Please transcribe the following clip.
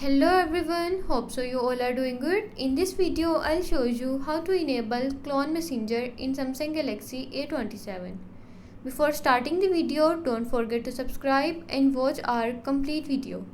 Hello everyone, hope so you all are doing good. In this video I'll show you how to enable clone messenger in Samsung Galaxy A27. Before starting the video, don't forget to subscribe and watch our complete video.